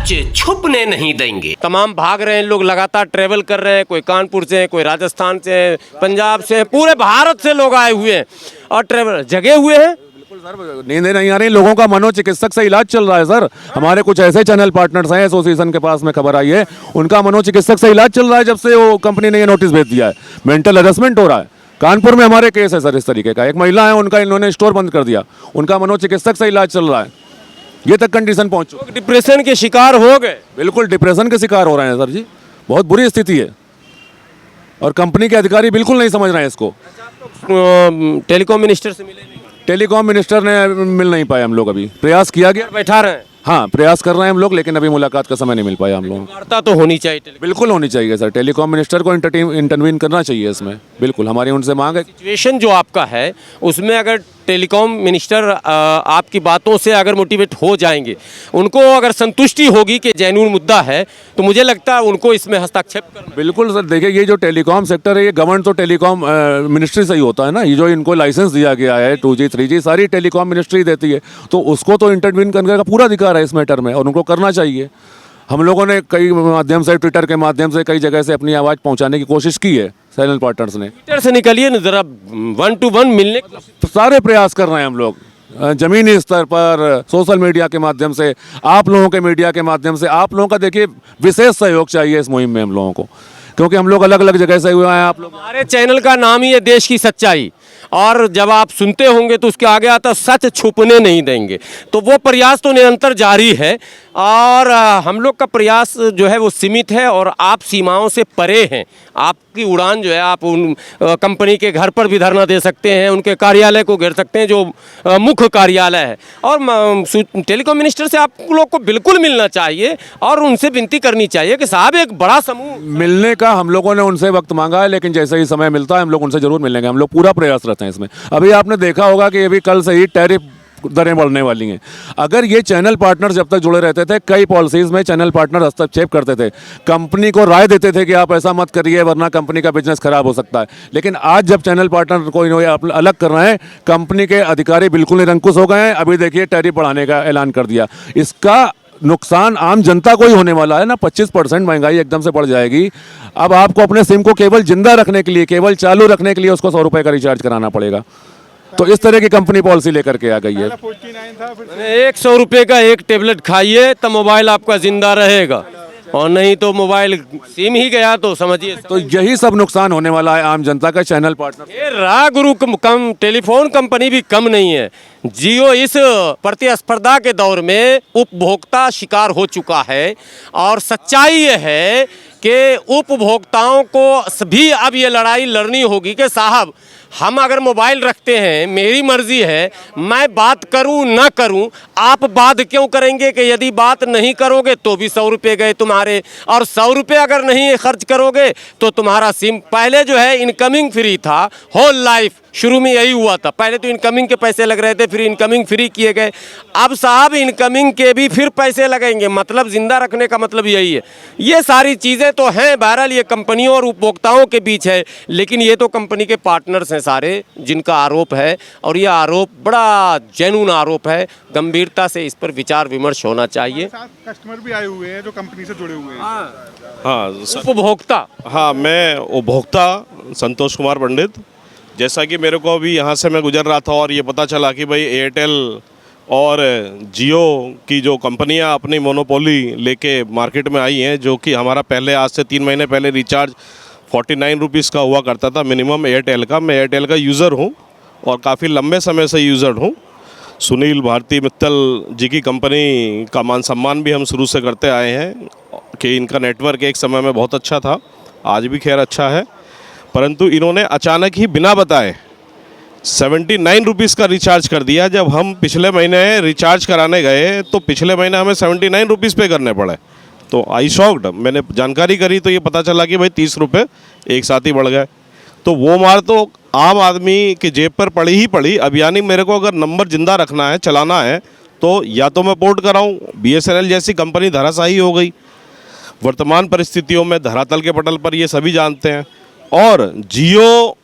सच छुपने नहीं देंगे। तमाम भाग रहे हैं लोग, लगातार ट्रेवल कर रहे हैं, कोई कानपुर से, कोई राजस्थान से, पंजाब से, पूरे भारत से लोग आए हुए हैं और ट्रेवल जगे हुए हैं। बिल्कुल सर, नींदें नहीं आ रही, लोगों का मनोचिकित्सक से इलाज चल रहा है सर। हमारे कुछ ऐसे चैनल पार्टनर्स हैं एसोसिएशन के पास में, खबर आई है, उनका मनोचिकित्सक से इलाज चल रहा है जब से वो कंपनी ने ये नोटिस भेज दिया है। मेंटल हेरेसमेंट हो रहा है। कानपुर में हमारे केस है सर इस तरीके का। एक महिला है, उनका इन्होंने स्टोर बंद कर दिया, उनका मनोचिकित्सक से इलाज चल रहा है। ये तक कंडीशन पहुंच चुकी। डिप्रेशन के शिकार हो गए। बिल्कुल डिप्रेशन के शिकार हो रहे हैं सर जी, बहुत बुरी स्थिति है और कंपनी के अधिकारी बिल्कुल नहीं समझ रहे हैं इसको। टेलीकॉम मिनिस्टर से मिले नहीं? टेलीकॉम मिनिस्टर ने मिल नहीं पाए हम लोग, अभी प्रयास किया गया, बैठा रहे हैं। हाँ प्रयास कर रहे हैं हम लोग, लेकिन अभी मुलाकात का समय नहीं मिल पाया हम लोग। वार्ता तो होनी चाहिए। बिल्कुल होनी चाहिए सर, टेलीकॉम मिनिस्टर को इंटरवीन करना चाहिए इसमें, बिल्कुल हमारी उनसे मांग है। सिचुएशन जो आपका है उसमें अगर टेलीकॉम मिनिस्टर आपकी बातों से अगर मोटिवेट हो जाएंगे, उनको अगर संतुष्टि होगी कि जेन्युइन मुद्दा है, तो मुझे लगता है उनको इसमें हस्तक्षेप करना। बिल्कुल सर, देखिए ये जो टेलीकॉम सेक्टर है ये गवर्न तो टेलीकॉम मिनिस्ट्री से ही होता है ना। ये जो इनको लाइसेंस दिया गया है 2G 3G सारी टेलीकॉम मिनिस्ट्री देती है, तो उसको तो इंटरवीन करने का पूरा अधिकार है इस मैटर में और उनको करना चाहिए। हम लोगों ने कई माध्यम से, ट्विटर के माध्यम से कई जगह से अपनी आवाज़ पहुंचाने की कोशिश की है चैनल पार्टनर्स ने। ट्विटर से निकलिए ना जरा, 1 to 1 मिलने तो सारे प्रयास कर रहे हैं हम लोग, जमीनी स्तर पर, सोशल मीडिया के माध्यम से, आप लोगों के मीडिया के माध्यम से। आप लोगों का देखिए विशेष सहयोग चाहिए इस मुहिम में हम लोगों को, क्योंकि हम लोग अलग अलग जगह से हुए हैं। आप लोग, हमारे चैनल का नाम ही है देश की सच्चाई, और जब आप सुनते होंगे तो उसके आगे आता सच छुपने नहीं देंगे। तो वो प्रयास तो निरंतर जारी है और हम लोग का प्रयास जो है वो सीमित है और आप सीमाओं से परे हैं। आपकी उड़ान जो है, आप उन कंपनी के घर पर भी धरना दे सकते हैं, उनके कार्यालय को घेर सकते हैं जो मुख्य कार्यालय है। और टेलीकॉम मिनिस्टर से आप लोग को बिल्कुल मिलना चाहिए और उनसे विनती करनी चाहिए कि साहब एक बड़ा समूह मिलने का हम लोगों ने उनसे वक्त मांगा है, लेकिन जैसे ही समय मिलता है हम लोग उनसे जरूर मिलेंगे। हम लोग पूरा प्रयास रहते हैं इसमें। अभी आपने देखा होगा कि अभी कल से ही टैरिफ दरें बढ़ने वाली हैं। अगर ये चैनल पार्टनर जब तक जुड़े रहते थे, कई पॉलिसीज में चैनल पार्टनर हस्तक्षेप करते थे, कंपनी को राय देते थे कि आप ऐसा मत करिए वरना कंपनी का बिजनेस खराब हो सकता है। लेकिन आज जब चैनल पार्टनर को इन्होंने अलग कर रहे हैं, कंपनी के अधिकारी बिल्कुल निरंकुश हो गए हैं। अभी देखिए टैरिफ बढ़ाने का ऐलान कर दिया। इसका नुकसान आम जनता को ही होने वाला है ना। 25% महंगाई एकदम से बढ़ जाएगी। अब आपको अपने सिम को केवल जिंदा रखने के लिए, केवल चालू रखने के लिए उसको 100 रुपये का रिचार्ज कराना पड़ेगा। तो इस तरह की कंपनी पॉलिसी लेकर के आ गई है। 100 रुपये का एक टेबलेट खाइए तो मोबाइल आपका जिंदा रहेगा, और नहीं तो मोबाइल सिम ही गया तो समझिए। तो यही सब नुकसान होने वाला है आम जनता का चैनल पार्टनर। ये रागुरु कम टेलीफोन कंपनी भी कम नहीं है। जियो इस प्रतिस्पर्धा के दौर में उपभोक्ता शिकार हो चुका है और सच्चाई ये है कि उपभोक्ताओं को भी अब ये लड़ाई लड़नी होगी कि साहब हम अगर मोबाइल रखते हैं, मेरी मर्जी है मैं बात करूं ना करूं, आप बात क्यों करेंगे कि यदि बात नहीं करोगे तो भी 100 रुपये गए तुम्हारे, और 100 रुपये अगर नहीं खर्च करोगे तो तुम्हारा सिम पहले जो है इनकमिंग फ्री था होल लाइफ। शुरू में यही हुआ था, पहले तो इनकमिंग के पैसे लग रहे थे, फिर इनकमिंग फ्री किए गए। अब साहब इनकमिंग के भी फिर पैसे लगेंगे। मतलब जिंदा रखने का मतलब यही है। ये सारी चीज़ें तो हैं, बहरहाल ये कंपनियों और उपभोक्ताओं के बीच है, लेकिन ये तो कंपनी के पार्टनर्स हैं सारे जिनका आरोप है, और ये आरोप बड़ा जेन्युइन आरोप है। गंभीरता से इस पर विचार विमर्श होना चाहिए। कस्टमर भी आए हुए हैं जो कंपनी से जुड़े हुए हैं। हाँ उपभोक्ता, हाँ, मैं उपभोक्ता संतोष कुमार पंडित। जैसा कि मेरे को अभी यहाँ से मैं गुजर रहा था और ये पता चला कि भाई एयरटेल और जियो की जो कंपनियाँ अपनी मोनोपोली लेके मार्केट में आई हैं, जो कि हमारा पहले आज से 3 महीने पहले रिचार्ज 49 रुपीज़ का हुआ करता था मिनिमम एयरटेल का। मैं एयरटेल का यूज़र हूँ और काफ़ी लंबे समय से यूज़र हूँ। सुनील भारती मित्तल जी की कंपनी का मान सम्मान भी हम शुरू से करते आए हैं कि इनका नेटवर्क एक समय में बहुत अच्छा था, आज भी खैर अच्छा है। परंतु इन्होंने अचानक ही बिना बताए 79 रुपीज़ का रिचार्ज कर दिया। जब हम पिछले महीने रिचार्ज कराने गए तो पिछले महीने हमें 79 रुपीज़ पे करने पड़े। तो आई शॉक्ड। मैंने जानकारी करी तो ये पता चला कि भाई 30 रुपये एक साथ ही बढ़ गए। तो वो मार तो आम आदमी की जेब पर पड़ी ही पड़ी। अब यानी मेरे को अगर नंबर ज़िंदा रखना है, चलाना है, तो या तो मैं पोर्ट कराऊँ। BSNL जैसी कंपनी धराशायी हो गई वर्तमान परिस्थितियों में, धरातल के पटल पर, ये सभी जानते हैं। और जियो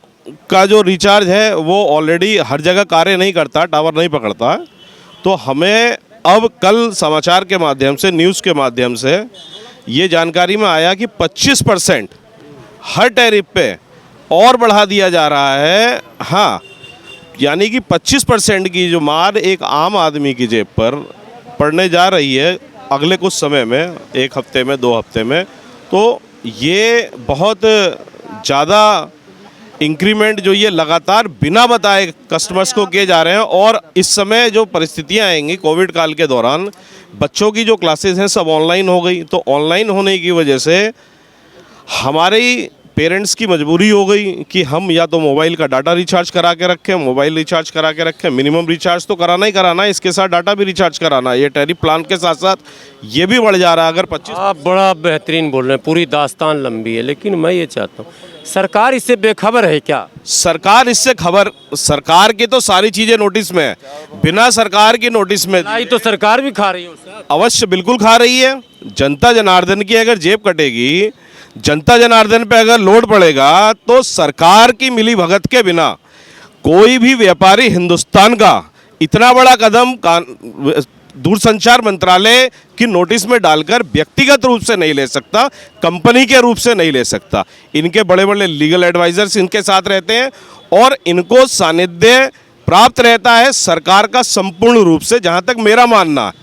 का जो रिचार्ज है वो ऑलरेडी हर जगह कार्य नहीं करता, टावर नहीं पकड़ता है। तो हमें अब कल समाचार के माध्यम से, न्यूज़ के माध्यम से ये जानकारी में आया कि 25% हर टैरिफ पे और बढ़ा दिया जा रहा है। हाँ, यानी कि 25% की जो मार एक आम आदमी की जेब पर पड़ने जा रही है अगले कुछ समय में, 1 हफ्ते में, 2 हफ्ते में, तो ये बहुत ज़्यादा इंक्रीमेंट जो ये लगातार बिना बताए कस्टमर्स को किए जा रहे हैं। और इस समय जो परिस्थितियां आएंगी कोविड काल के दौरान, बच्चों की जो क्लासेस हैं सब ऑनलाइन हो गई, तो ऑनलाइन होने की वजह से हमारी पेरेंट्स की मजबूरी हो गई कि हम या तो मोबाइल का डाटा रिचार्ज करा के रखें, मोबाइल रिचार्ज करा के रखें, मिनिमम रिचार्ज तो कराना ही कराना है, इसके साथ डाटा भी रिचार्ज कराना है। ये टैरिफ प्लान के साथ साथ ये भी बढ़ जा रहा है। अगर 25 आप बड़ा बेहतरीन बोल रहे हैं, पूरी दास्तान लंबी है, लेकिन मैं ये चाहता हूँ सरकार इससे बेखबर है क्या? सरकार इससे खबर, सरकार की तो सारी चीज़ें नोटिस में है, बिना सरकार की नोटिस में नहीं तो सरकार भी खा रही है सर। अवश्य बिल्कुल खा रही है। जनता जनार्दन की अगर जेब कटेगी, जनता जनार्दन पे अगर लोड पड़ेगा, तो सरकार की मिली भगत के बिना कोई भी व्यापारी हिंदुस्तान का इतना बड़ा कदम दूरसंचार मंत्रालय की नोटिस में डालकर व्यक्तिगत रूप से नहीं ले सकता, कंपनी के रूप से नहीं ले सकता। इनके बड़े बड़े लीगल एडवाइजर्स इनके साथ रहते हैं और इनको सानिध्य प्राप्त रहता है सरकार का संपूर्ण रूप से। जहाँ तक मेरा मानना है,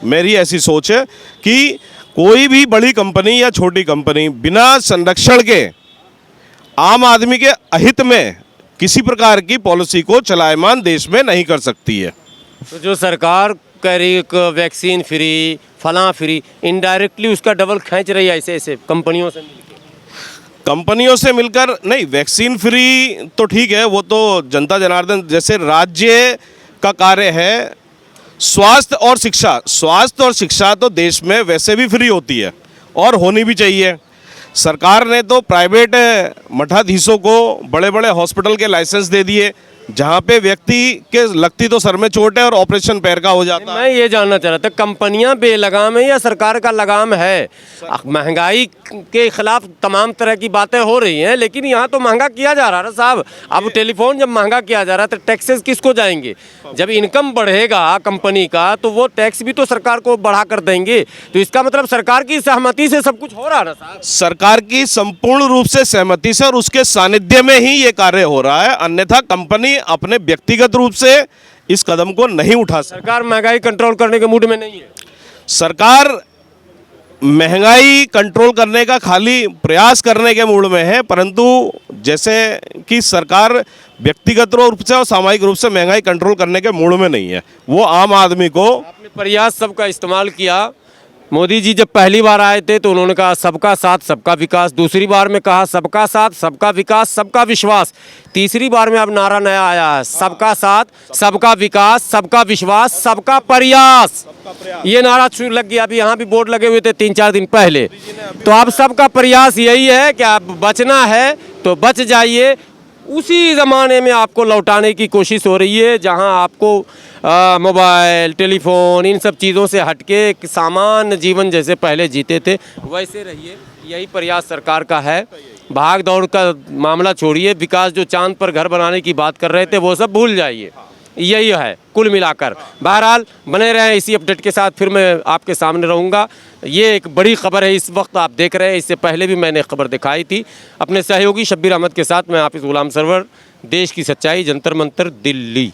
मेरी ऐसी सोच है कि कोई भी बड़ी कंपनी या छोटी कंपनी बिना संरक्षण के आम आदमी के अहित में किसी प्रकार की पॉलिसी को चलायमान देश में नहीं कर सकती है। तो जो सरकार कह रही है वैक्सीन फ्री, फलां फ्री, इनडायरेक्टली उसका डबल खींच रही है ऐसे ऐसे कंपनियों से मिलकर। कंपनियों से मिलकर नहीं, वैक्सीन फ्री तो ठीक है, वो तो जनता जनार्दन, जैसे राज्य का कार्य है स्वास्थ्य और शिक्षा। स्वास्थ्य और शिक्षा तो देश में वैसे भी फ्री होती है और होनी भी चाहिए। सरकार ने तो प्राइवेट मठाधीशों को बड़े बड़े हॉस्पिटल के लाइसेंस दे दिए, जहाँ पे व्यक्ति के लगती तो सर में चोट है और ऑपरेशन पैर का हो जाता है। मैं ये जानना चाह रहा था, कंपनियां बेलगाम है या सरकार का लगाम है? महंगाई के खिलाफ तमाम तरह की बातें हो रही हैं, लेकिन यहाँ तो महंगा किया जा रहा है साहब। अब टेलीफोन जब महंगा किया जा रहा है तो टैक्सेस किसको जाएंगे? जब इनकम बढ़ेगा कंपनी का तो वो टैक्स भी तो सरकार को बढ़ा कर देंगे। तो इसका मतलब सरकार की सहमति से सब कुछ हो रहा है ना साहब? सरकार की संपूर्ण रूप से सहमति से और उसके सानिध्य में ही ये कार्य हो रहा है, अन्यथा कंपनी अपने व्यक्तिगत रूप से इस कदम को नहीं उठा सकती। सरकार महंगाई कंट्रोल करने के मूड में नहीं है। सरकार महंगाई कंट्रोल करने का खाली प्रयास करने के मूड में है, परंतु जैसे कि सरकार व्यक्तिगत रूप से और सामूहिक रूप से महंगाई कंट्रोल करने के मूड में नहीं है। वो आम आदमी को, आपने प्रयास सबका इस्तेमाल किया। मोदी जी जब पहली बार आए थे तो उन्होंने कहा सबका साथ सबका विकास, दूसरी बार में कहा सबका साथ सबका विकास सबका विश्वास, तीसरी बार में अब नारा नया आया है सबका साथ सबका विकास सबका विश्वास सबका प्रयास। ये नारा लग गया, अभी यहाँ भी बोर्ड लगे हुए थे 3-4 दिन पहले। तो अब सबका प्रयास यही है कि आप बचना है तो बच जाइए। उसी ज़माने में आपको लौटाने की कोशिश हो रही है जहां आपको मोबाइल, टेलीफोन, इन सब चीज़ों से हटके एक सामान्य जीवन जैसे पहले जीते थे वैसे रहिए। यही प्रयास सरकार का है। भाग दौड़ का मामला छोड़िए, विकास जो चांद पर घर बनाने की बात कर रहे थे वो सब भूल जाइए। यही है कुल मिलाकर। बहरहाल बने रहें इसी अपडेट के साथ, फिर मैं आपके सामने रहूँगा। ये एक बड़ी खबर है इस वक्त आप देख रहे हैं, इससे पहले भी मैंने खबर दिखाई थी अपने सहयोगी शब्बीर अहमद के साथ। मैं हाफिज़ गुलाम सरवर, देश की सच्चाई, जंतर मंतर, दिल्ली।